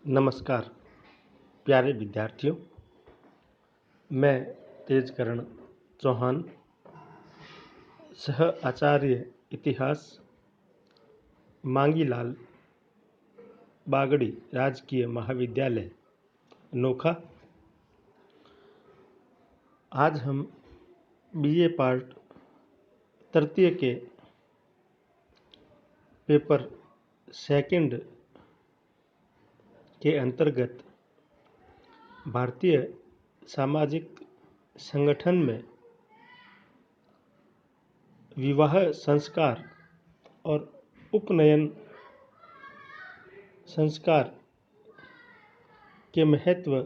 नमस्कार प्यारे विद्यार्थियों। मैं तेजकरण चौहान, सह आचार्य इतिहास, मांगीलाल बागड़ी राजकीय महाविद्यालय नोखा। आज हम बीए पार्ट तृतीय के पेपर सेकंड के अंतर्गत भारतीय सामाजिक संगठन में विवाह संस्कार और उपनयन संस्कार के महत्व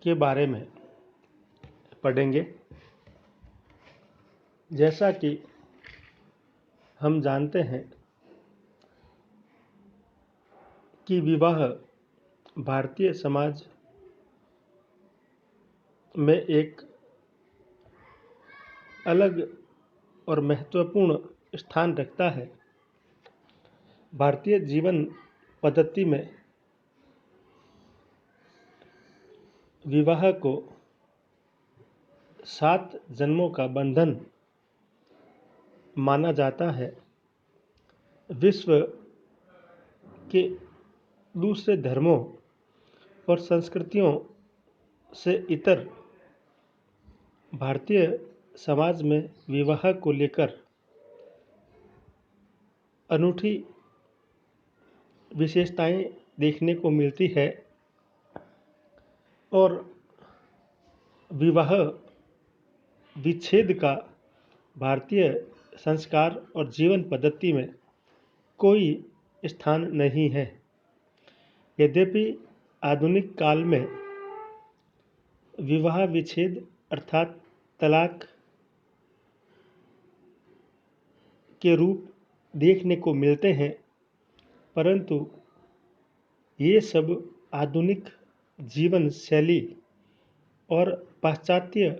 के बारे में पढ़ेंगे। जैसा कि हम जानते हैं कि विवाह भारतीय समाज में एक अलग और महत्वपूर्ण स्थान रखता है। भारतीय जीवन पद्धति में विवाह को 7 जन्मों का बंधन माना जाता है। विश्व के दूसरे धर्मों और संस्कृतियों से इतर भारतीय समाज में विवाह को लेकर अनूठी विशेषताएं देखने को मिलती है और विवाह विच्छेद का भारतीय संस्कार और जीवन पद्धति में कोई स्थान नहीं है। यद्यपि आधुनिक काल में विवाह विच्छेद अर्थात तलाक के रूप देखने को मिलते हैं, परंतु ये सब आधुनिक जीवन शैली और पाश्चात्य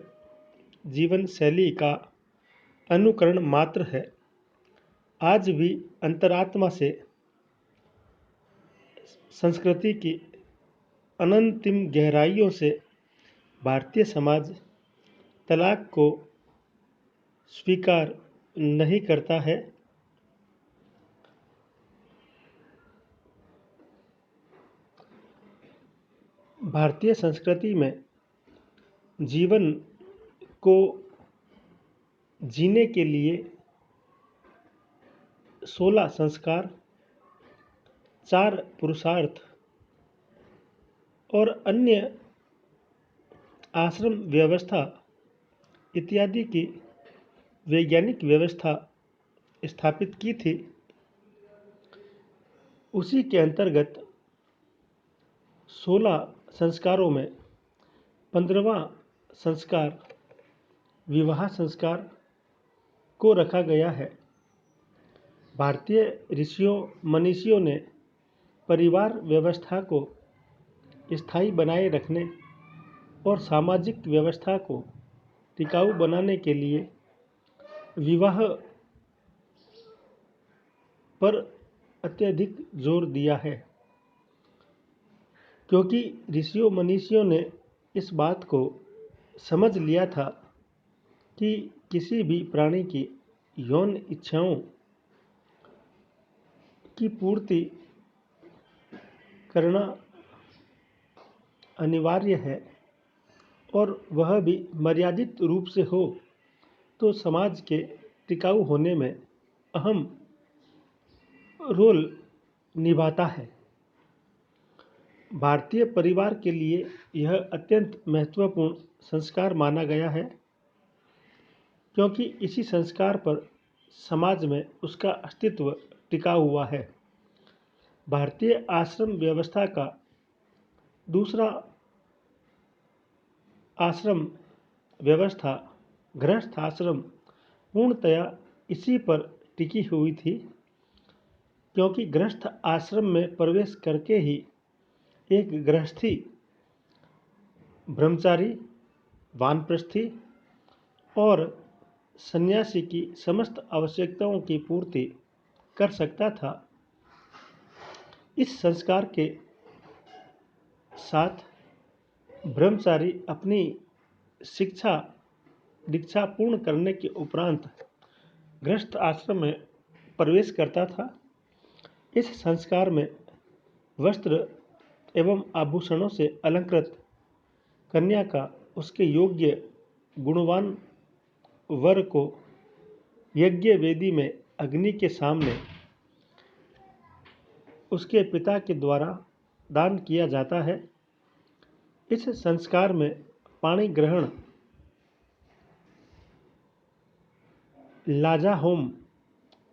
जीवन शैली का अनुकरण मात्र है। आज भी अंतरात्मा से संस्कृति की अनंतिम गहराइयों से भारतीय समाज तलाक को स्वीकार नहीं करता है। भारतीय संस्कृति में जीवन को जीने के लिए 16 संस्कार, 4 पुरुषार्थ और अन्य आश्रम व्यवस्था इत्यादि की वैज्ञानिक व्यवस्था स्थापित की थी। उसी के अंतर्गत 16 संस्कारों में 15वां संस्कार विवाह संस्कार को रखा गया है। भारतीय ऋषियों मनीषियों ने परिवार व्यवस्था को स्थायी बनाए रखने और सामाजिक व्यवस्था को टिकाऊ बनाने के लिए विवाह पर अत्यधिक जोर दिया है, क्योंकि ऋषियों मनीषियों ने इस बात को समझ लिया था कि किसी भी प्राणी की यौन इच्छाओं की पूर्ति करना अनिवार्य है और वह भी मर्यादित रूप से हो तो समाज के टिकाऊ होने में अहम रोल निभाता है। भारतीय परिवार के लिए यह अत्यंत महत्वपूर्ण संस्कार माना गया है, क्योंकि इसी संस्कार पर समाज में उसका अस्तित्व टिका हुआ है। भारतीय आश्रम व्यवस्था का दूसरा आश्रम व्यवस्था गृहस्थ आश्रम पूर्णतया इसी पर टिकी हुई थी, क्योंकि गृहस्थ आश्रम में प्रवेश करके ही एक गृहस्थी ब्रह्मचारी, वानप्रस्थी और सन्यासी की समस्त आवश्यकताओं की पूर्ति कर सकता था। इस संस्कार के साथ ब्रह्मचारी अपनी शिक्षा दीक्षा पूर्ण करने के उपरांत गृहस्थ आश्रम में प्रवेश करता था। इस संस्कार में वस्त्र एवं आभूषणों से अलंकृत कन्या का उसके योग्य गुणवान वर को यज्ञ वेदी में अग्नि के सामने उसके पिता के द्वारा दान किया जाता है। इस संस्कार में पाणी ग्रहण, लाजा होम,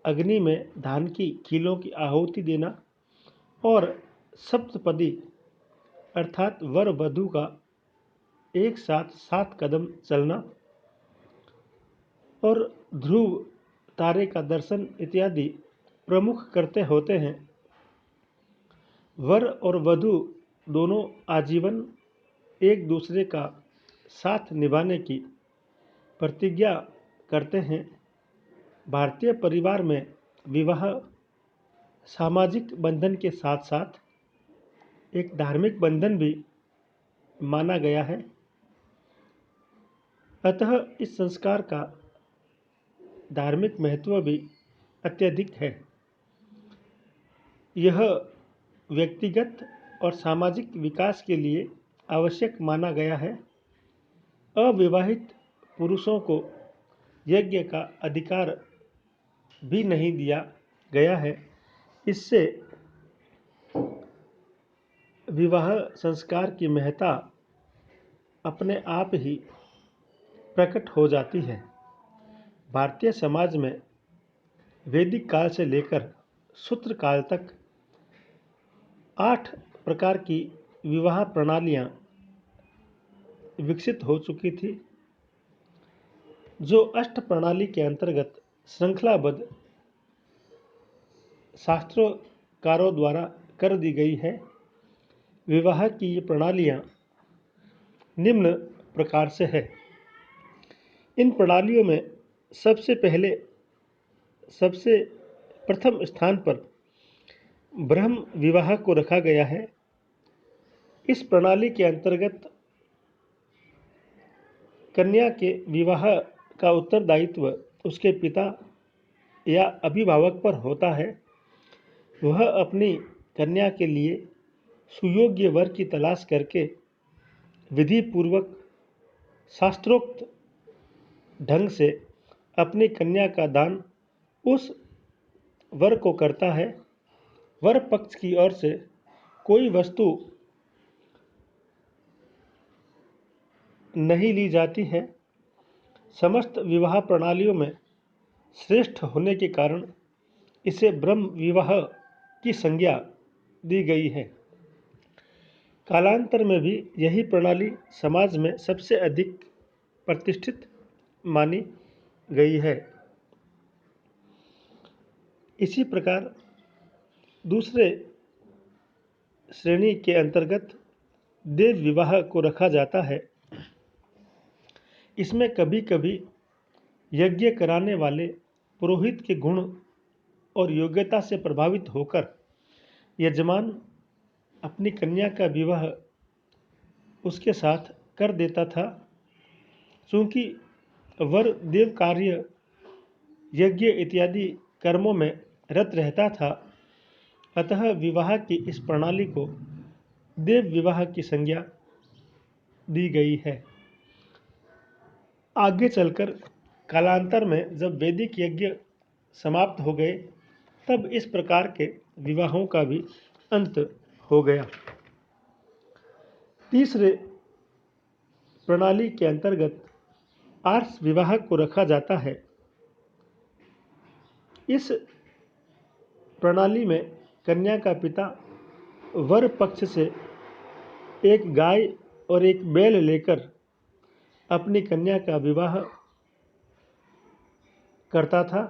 अग्नि में धान की खीलों की आहुति देना और सप्तपदी अर्थात वर वधू का एक साथ 7 कदम चलना और ध्रुव तारे का दर्शन इत्यादि प्रमुख करते होते हैं। वर और वधू दोनों आजीवन एक दूसरे का साथ निभाने की प्रतिज्ञा करते हैं। भारतीय परिवार में विवाह सामाजिक बंधन के साथ साथ एक धार्मिक बंधन भी माना गया है। अतः इस संस्कार का धार्मिक महत्व भी अत्यधिक है। यह व्यक्तिगत और सामाजिक विकास के लिए आवश्यक माना गया है। अविवाहित पुरुषों को यज्ञ का अधिकार भी नहीं दिया गया है। इससे विवाह संस्कार की महत्ता अपने आप ही प्रकट हो जाती है। भारतीय समाज में वैदिक काल से लेकर सूत्र काल तक 8 प्रकार की विवाह प्रणालियां विकसित हो चुकी थी, जो अष्ट प्रणाली के अंतर्गत श्रृंखलाबद्ध शास्त्रोकारों द्वारा कर दी गई है। विवाह की ये प्रणालियां निम्न प्रकार से है। इन प्रणालियों में सबसे प्रथम स्थान पर ब्रह्म विवाह को रखा गया है। इस प्रणाली के अंतर्गत कन्या के विवाह का उत्तरदायित्व उसके पिता या अभिभावक पर होता है। वह अपनी कन्या के लिए सुयोग्य वर की तलाश करके विधि पूर्वक शास्त्रोक्त ढंग से अपनी कन्या का दान उस वर को करता है। वर पक्ष की ओर से कोई वस्तु नहीं ली जाती है। समस्त विवाह प्रणालियों में श्रेष्ठ होने के कारण इसे ब्रह्म विवाह की संज्ञा दी गई है। कालांतर में भी यही प्रणाली समाज में सबसे अधिक प्रतिष्ठित मानी गई है। इसी प्रकार दूसरे श्रेणी के अंतर्गत देव विवाह को रखा जाता है। इसमें कभी कभी यज्ञ कराने वाले पुरोहित के गुण और योग्यता से प्रभावित होकर यजमान अपनी कन्या का विवाह उसके साथ कर देता था। चूँकि वर देव कार्य, यज्ञ इत्यादि कर्मों में रत रहता था, अतः विवाह की इस प्रणाली को देव विवाह की संज्ञा दी गई है। आगे चलकर कालांतर में जब वैदिक यज्ञ समाप्त हो गए, तब इस प्रकार के विवाहों का भी अंत हो गया। तीसरे प्रणाली के अंतर्गत आर्ष विवाह को रखा जाता है। इस प्रणाली में कन्या का पिता वर पक्ष से एक गाय और एक बैल लेकर अपनी कन्या का विवाह करता था।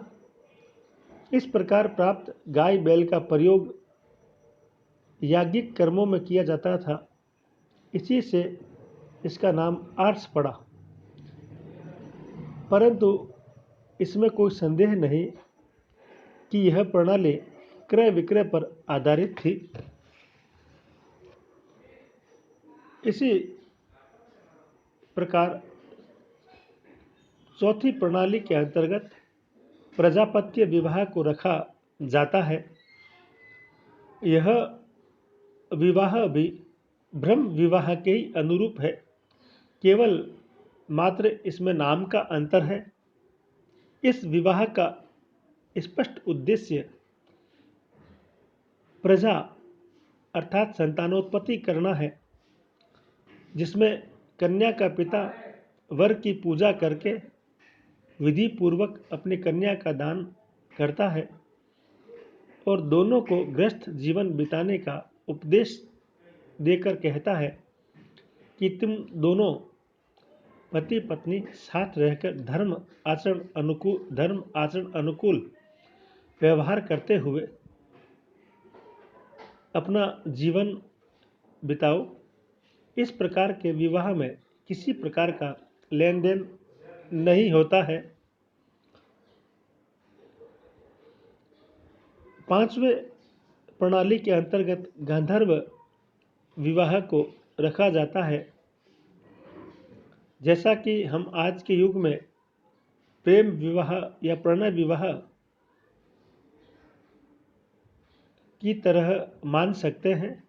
इस प्रकार प्राप्त गाय बैल का प्रयोग याज्ञिक कर्मों में किया जाता था। इसी से इसका नाम आर्ष पड़ा। परंतु इसमें कोई संदेह नहीं कि यह प्रणाली क्रय विक्रय पर आधारित थी। इसी प्रकार चौथी प्रणाली के अंतर्गत प्रजापत्य विवाह को रखा जाता है। यह विवाह भी ब्रह्म विवाह के ही अनुरूप है, केवल मात्र इसमें नाम का अंतर है। इस विवाह का स्पष्ट उद्देश्य प्रजा अर्थात संतानोत्पत्ति करना है, जिसमें कन्या का पिता वर की पूजा करके विधि पूर्वक अपनी कन्या का दान करता है और दोनों को गृहस्थ जीवन बिताने का उपदेश देकर कहता है कि तुम दोनों पति पत्नी साथ रहकर धर्म आचरण अनुकूल व्यवहार करते हुए अपना जीवन बिताओ। इस प्रकार के विवाह में किसी प्रकार का लेन देन नहीं होता है। पांचवें प्रणाली के अंतर्गत गांधर्व विवाह को रखा जाता है। जैसा कि हम आज के युग में प्रेम विवाह या प्रणय विवाह की तरह मान सकते हैं,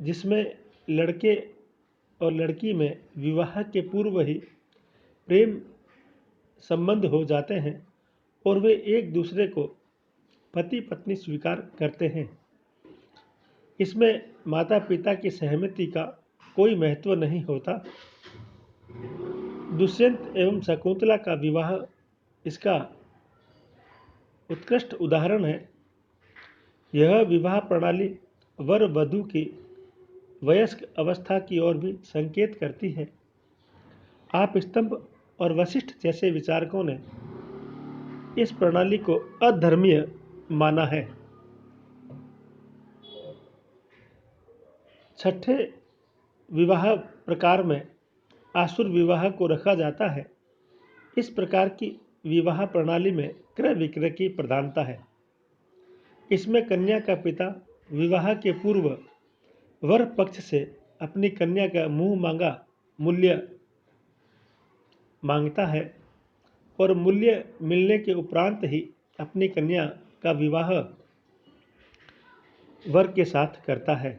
जिसमें लड़के और लड़की में विवाह के पूर्व ही प्रेम संबंध हो जाते हैं और वे एक दूसरे को पति पत्नी स्वीकार करते हैं। इसमें माता पिता की सहमति का कोई महत्व नहीं होता। दुष्यंत एवं शकुंतला का विवाह इसका उत्कृष्ट उदाहरण है। यह विवाह प्रणाली वर वधू की वयस्क अवस्था की ओर भी संकेत करती है। आप स्तंभ और वशिष्ठ जैसे विचारकों ने इस प्रणाली को अधर्मीय माना है। छठे विवाह प्रकार में आसुर विवाह को रखा जाता है। इस प्रकार की विवाह प्रणाली में क्रय विक्रय की प्रधानता है। इसमें कन्या का पिता विवाह के पूर्व वर पक्ष से अपनी कन्या का मुंह मांगा मूल्य मांगता है और मूल्य मिलने के उपरांत ही अपनी कन्या का विवाह वर के साथ करता है।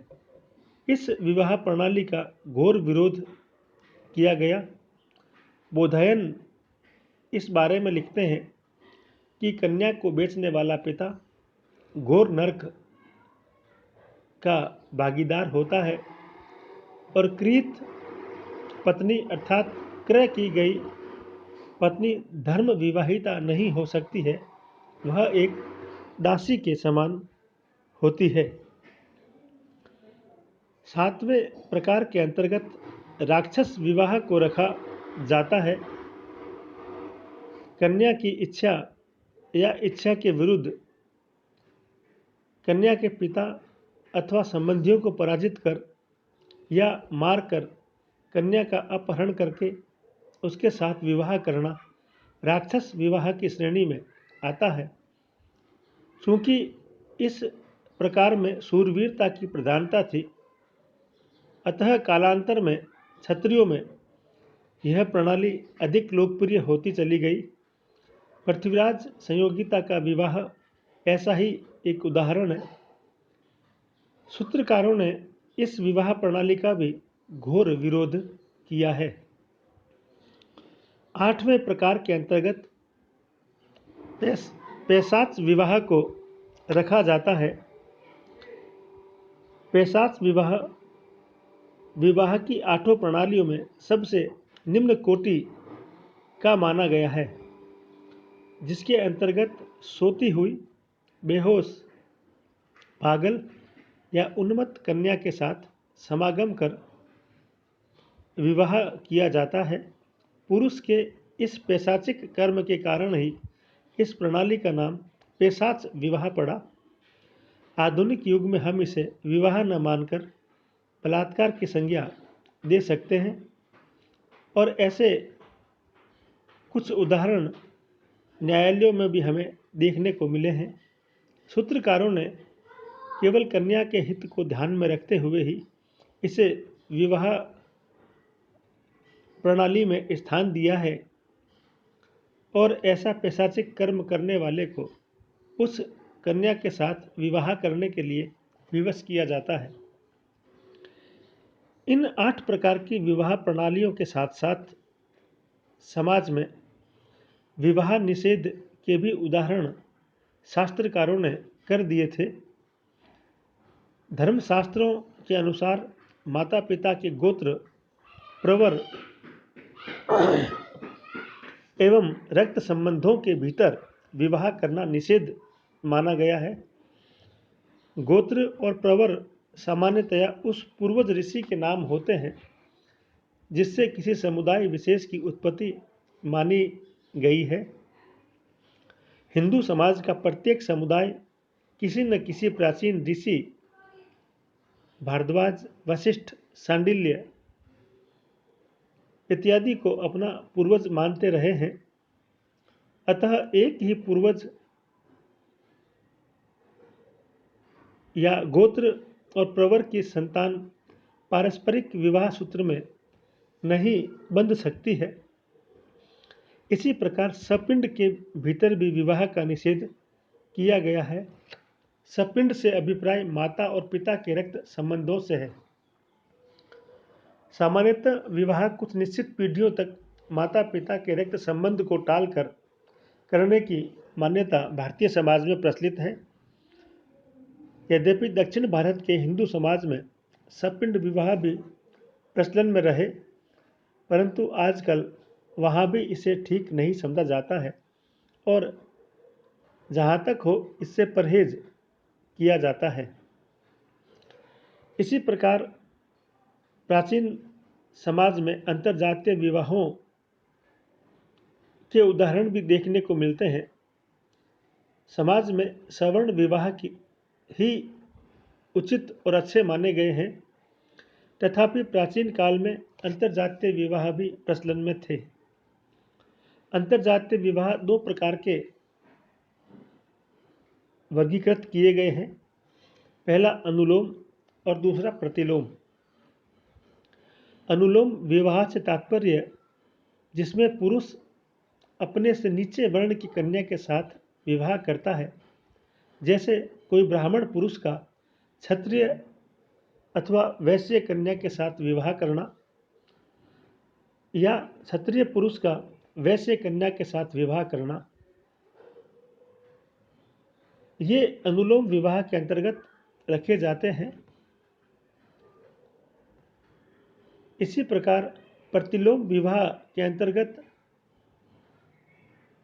इस विवाह प्रणाली का घोर विरोध किया गया। बोधायन इस बारे में लिखते हैं कि कन्या को बेचने वाला पिता घोर नरक का भागीदार होता है और क्रीत पत्नी अर्थात क्रय की गई पत्नी धर्म विवाहिता नहीं हो सकती है, वह एक दासी के समान होती है। सातवें प्रकार के अंतर्गत राक्षस विवाह को रखा जाता है। कन्या की इच्छा या इच्छा के विरुद्ध कन्या के पिता अथवा संबंधियों को पराजित कर या मारकर कन्या का अपहरण करके उसके साथ विवाह करना राक्षस विवाह की श्रेणी में आता है। चूँकि इस प्रकार में शूरवीरता की प्रधानता थी, अतः कालांतर में क्षत्रियों में यह प्रणाली अधिक लोकप्रिय होती चली गई। पृथ्वीराज संयोगिता का विवाह ऐसा ही एक उदाहरण है। सूत्रकारों ने इस विवाह प्रणाली का भी घोर विरोध किया है। आठवें प्रकार के अंतर्गत पैशाच विवाह को रखा जाता है। पैशाच विवाह की आठों प्रणालियों में सबसे निम्न कोटि का माना गया है, जिसके अंतर्गत सोती हुई, बेहोश, पागल या उन्मत्त कन्या के साथ समागम कर विवाह किया जाता है। पुरुष के इस पैशाचिक कर्म के कारण ही इस प्रणाली का नाम पैशाच विवाह पड़ा। आधुनिक युग में हम इसे विवाह न मानकर बलात्कार की संज्ञा दे सकते हैं और ऐसे कुछ उदाहरण न्यायालयों में भी हमें देखने को मिले हैं। सूत्रकारों ने केवल कन्या के हित को ध्यान में रखते हुए ही इसे विवाह प्रणाली में स्थान दिया है और ऐसा पैशाचिक कर्म करने वाले को उस कन्या के साथ विवाह करने के लिए विवश किया जाता है। इन 8 प्रकार की विवाह प्रणालियों के साथ साथ समाज में विवाह निषेध के भी उदाहरण शास्त्रकारों ने कर दिए थे। धर्मशास्त्रों के अनुसार माता पिता के गोत्र, प्रवर एवं रक्त संबंधों के भीतर विवाह करना निषेध माना गया है। गोत्र और प्रवर सामान्यतया उस पूर्वज ऋषि के नाम होते हैं जिससे किसी समुदाय विशेष की उत्पत्ति मानी गई है। हिंदू समाज का प्रत्येक समुदाय किसी न किसी प्राचीन ऋषि भारद्वाज, वशिष्ठ, सांडिल्य इत्यादि को अपना पूर्वज मानते रहे हैं। अतः एक ही पूर्वज या गोत्र और प्रवर की संतान पारस्परिक विवाह सूत्र में नहीं बंध सकती है। इसी प्रकार सपिंड के भीतर भी विवाह का निषेध किया गया है। सपिंड से अभिप्राय माता और पिता के रक्त संबंधों से है। सामान्यतः विवाह कुछ निश्चित पीढ़ियों तक माता पिता के रक्त संबंध को टालकर करने की मान्यता भारतीय समाज में प्रचलित है। यद्यपि दक्षिण भारत के हिंदू समाज में सपिंड विवाह भी प्रचलन में रहे, परंतु आजकल वहाँ भी इसे ठीक नहीं समझा जाता है और जहाँ तक हो इससे परहेज किया जाता है। इसी प्रकार प्राचीन समाज में अंतरजातीय विवाहों के उदाहरण भी देखने को मिलते हैं। समाज में सवर्ण विवाह की ही उचित और अच्छे माने गए हैं, तथापि प्राचीन काल में अंतरजातीय विवाह भी प्रचलन में थे। अंतरजातीय विवाह 2 प्रकार के वर्गीकृत किए गए हैं। पहला अनुलोम और दूसरा प्रतिलोम। अनुलोम विवाह से तात्पर्य जिसमें पुरुष अपने से नीचे वर्ण की कन्या के साथ विवाह करता है, जैसे कोई ब्राह्मण पुरुष का क्षत्रिय अथवा वैश्य कन्या के साथ विवाह करना या क्षत्रिय पुरुष का वैश्य कन्या के साथ विवाह करना, ये अनुलोम विवाह के अंतर्गत रखे जाते हैं। इसी प्रकार प्रतिलोम विवाह के अंतर्गत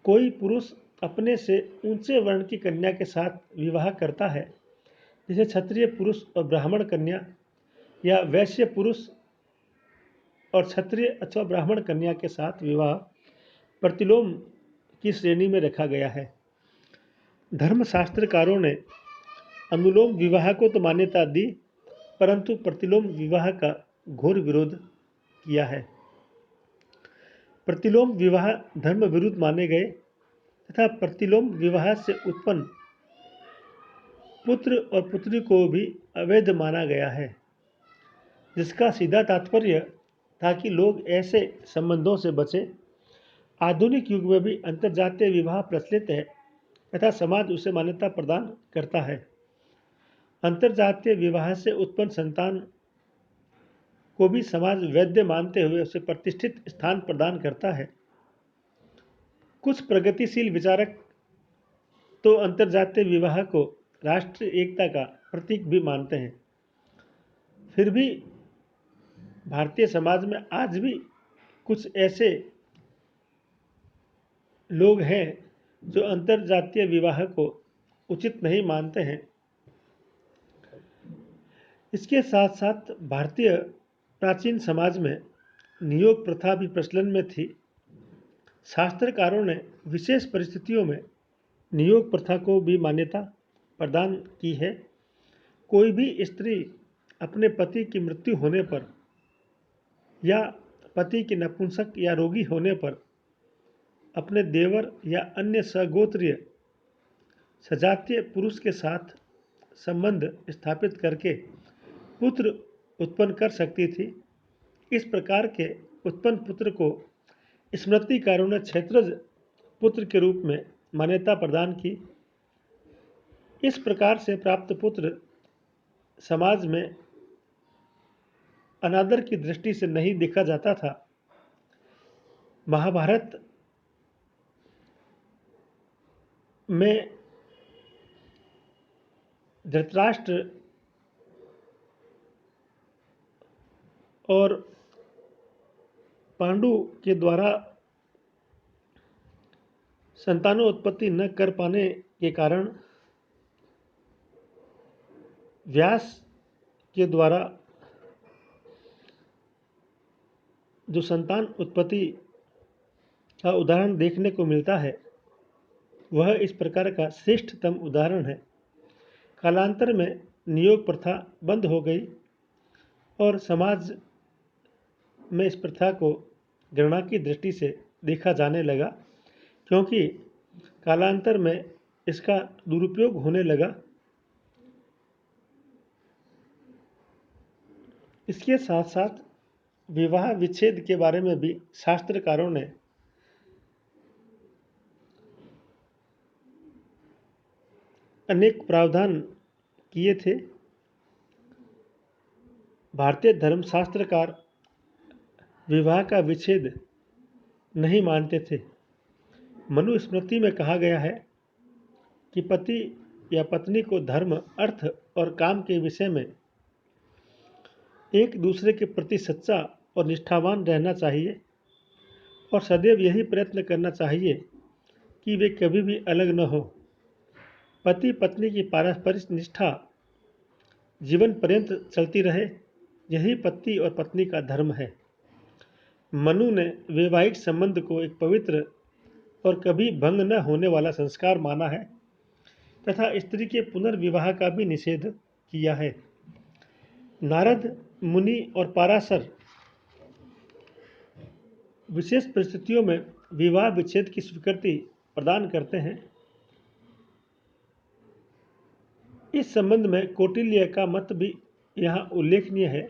कोई पुरुष अपने से ऊंचे वर्ण की कन्या के साथ विवाह करता है, जैसे क्षत्रिय पुरुष और ब्राह्मण कन्या या वैश्य पुरुष और क्षत्रिय अथवा ब्राह्मण कन्या के साथ विवाह प्रतिलोम की श्रेणी में रखा गया है। धर्मशास्त्रकारों ने अनुलोम विवाह को तो मान्यता दी, परंतु प्रतिलोम विवाह का घोर विरोध किया है। प्रतिलोम विवाह धर्म विरुद्ध माने गए तथा प्रतिलोम विवाह से उत्पन्न पुत्र और पुत्री को भी अवैध माना गया है, जिसका सीधा तात्पर्य था कि लोग ऐसे संबंधों से बचें। आधुनिक युग में भी अंतरजातीय विवाह प्रचलित है तथा समाज उसे मान्यता प्रदान करता है। अंतरजातीय विवाह से उत्पन्न संतान को भी समाज वैध मानते हुए उसे प्रतिष्ठित स्थान प्रदान करता है। कुछ प्रगतिशील विचारक तो अंतरजातीय विवाह को राष्ट्रीय एकता का प्रतीक भी मानते हैं। फिर भी भारतीय समाज में आज भी कुछ ऐसे लोग हैं जो अंतरजातीय विवाह को उचित नहीं मानते हैं। इसके साथ साथ भारतीय प्राचीन समाज में नियोग प्रथा भी प्रचलन में थी। शास्त्रकारों ने विशेष परिस्थितियों में नियोग प्रथा को भी मान्यता प्रदान की है। कोई भी स्त्री अपने पति की मृत्यु होने पर या पति के नपुंसक या रोगी होने पर अपने देवर या अन्य सगोत्रीय सजातीय पुरुष के साथ संबंध स्थापित करके पुत्र उत्पन्न कर सकती थी। इस प्रकार के उत्पन्न पुत्र को स्मृतिकारों ने क्षेत्रज पुत्र के रूप में मान्यता प्रदान की। इस प्रकार से प्राप्त पुत्र समाज में अनादर की दृष्टि से नहीं देखा जाता था। महाभारत में धृतराष्ट्र और पांडु के द्वारा संतानोत्पत्ति न कर पाने के कारण व्यास के द्वारा जो संतान उत्पत्ति का उदाहरण देखने को मिलता है वह इस प्रकार का श्रेष्ठतम उदाहरण है। कालांतर में नियोग प्रथा बंद हो गई और समाज में इस प्रथा को घृणा की दृष्टि से देखा जाने लगा, क्योंकि कालांतर में इसका दुरुपयोग होने लगा। इसके साथ साथ विवाह विच्छेद के बारे में भी शास्त्रकारों ने अनेक प्रावधान किए थे। भारतीय धर्मशास्त्रकार विवाह का विच्छेद नहीं मानते थे। मनुस्मृति में कहा गया है कि पति या पत्नी को धर्म, अर्थ और काम के विषय में एक दूसरे के प्रति सच्चा और निष्ठावान रहना चाहिए और सदैव यही प्रयत्न करना चाहिए कि वे कभी भी अलग न हो। पति पत्नी की पारस्परिक निष्ठा जीवन पर्यंत चलती रहे, यही पति और पत्नी का धर्म है। मनु ने वैवाहिक संबंध को एक पवित्र और कभी भंग न होने वाला संस्कार माना है तथा स्त्री के पुनर्विवाह का भी निषेध किया है। नारद मुनि और पाराशर विशेष परिस्थितियों में विवाह विच्छेद की स्वीकृति प्रदान करते हैं। इस संबंध में कौटिल्य का मत भी यहाँ उल्लेखनीय है।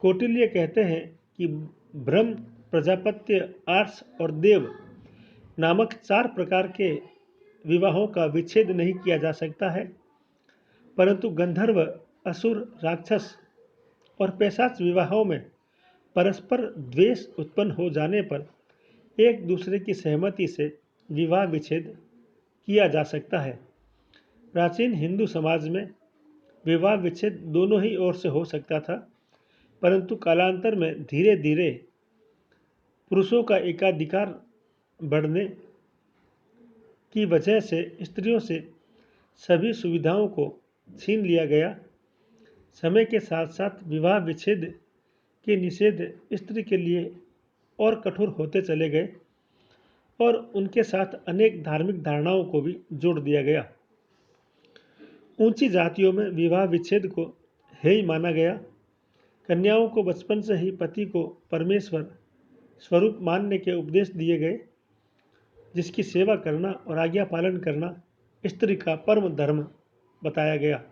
कौटिल्य कहते हैं कि ब्रह्म, प्रजापत्य, आर्ष और देव नामक 4 प्रकार के विवाहों का विच्छेद नहीं किया जा सकता है, परंतु गंधर्व, असुर, राक्षस और पैशाच विवाहों में परस्पर द्वेष उत्पन्न हो जाने पर एक दूसरे की सहमति से विवाह विच्छेद किया जा सकता है। प्राचीन हिंदू समाज में विवाह विच्छेद दोनों ही ओर से हो सकता था, परंतु कालांतर में धीरे धीरे पुरुषों का एकाधिकार बढ़ने की वजह से स्त्रियों से सभी सुविधाओं को छीन लिया गया। समय के साथ साथ विवाह विच्छेद के निषेध स्त्री के लिए और कठोर होते चले गए और उनके साथ अनेक धार्मिक धारणाओं को भी जोड़ दिया गया। ऊंची जातियों में विवाह विच्छेद को हेय माना गया। कन्याओं को बचपन से ही पति को परमेश्वर स्वरूप मानने के उपदेश दिए गए, जिसकी सेवा करना और आज्ञा पालन करना स्त्री का परम धर्म बताया गया।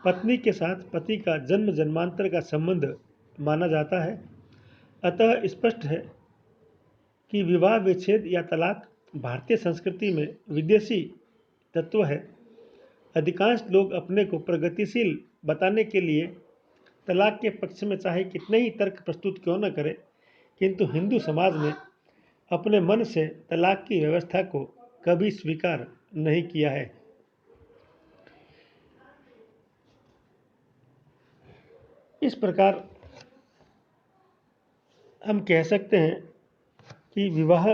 पत्नी के साथ पति का जन्म जन्मांतर का संबंध माना जाता है। अतः स्पष्ट है कि विवाह विच्छेद या तलाक भारतीय संस्कृति में विदेशी तत्व है। अधिकांश लोग अपने को प्रगतिशील बताने के लिए तलाक के पक्ष में चाहे कितने ही तर्क प्रस्तुत क्यों न करें, किंतु हिंदू समाज ने अपने मन से तलाक की व्यवस्था को कभी स्वीकार नहीं किया है। इस प्रकार हम कह सकते हैं कि विवाह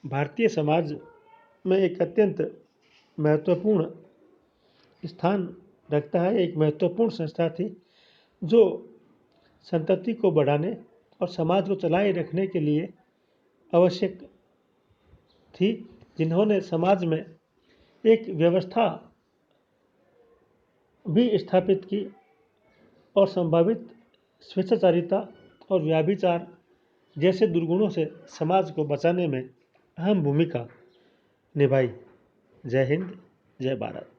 भारतीय समाज में एक अत्यंत महत्वपूर्ण स्थान रखता है। एक महत्वपूर्ण संस्था थी जो संतति को बढ़ाने और समाज को चलाए रखने के लिए आवश्यक थी, जिन्होंने समाज में एक व्यवस्था भी स्थापित की और संभावित स्वेच्छाचारिता और व्याभिचार जैसे दुर्गुणों से समाज को बचाने में अहम भूमिका निभाई। जय हिंद, जय भारत।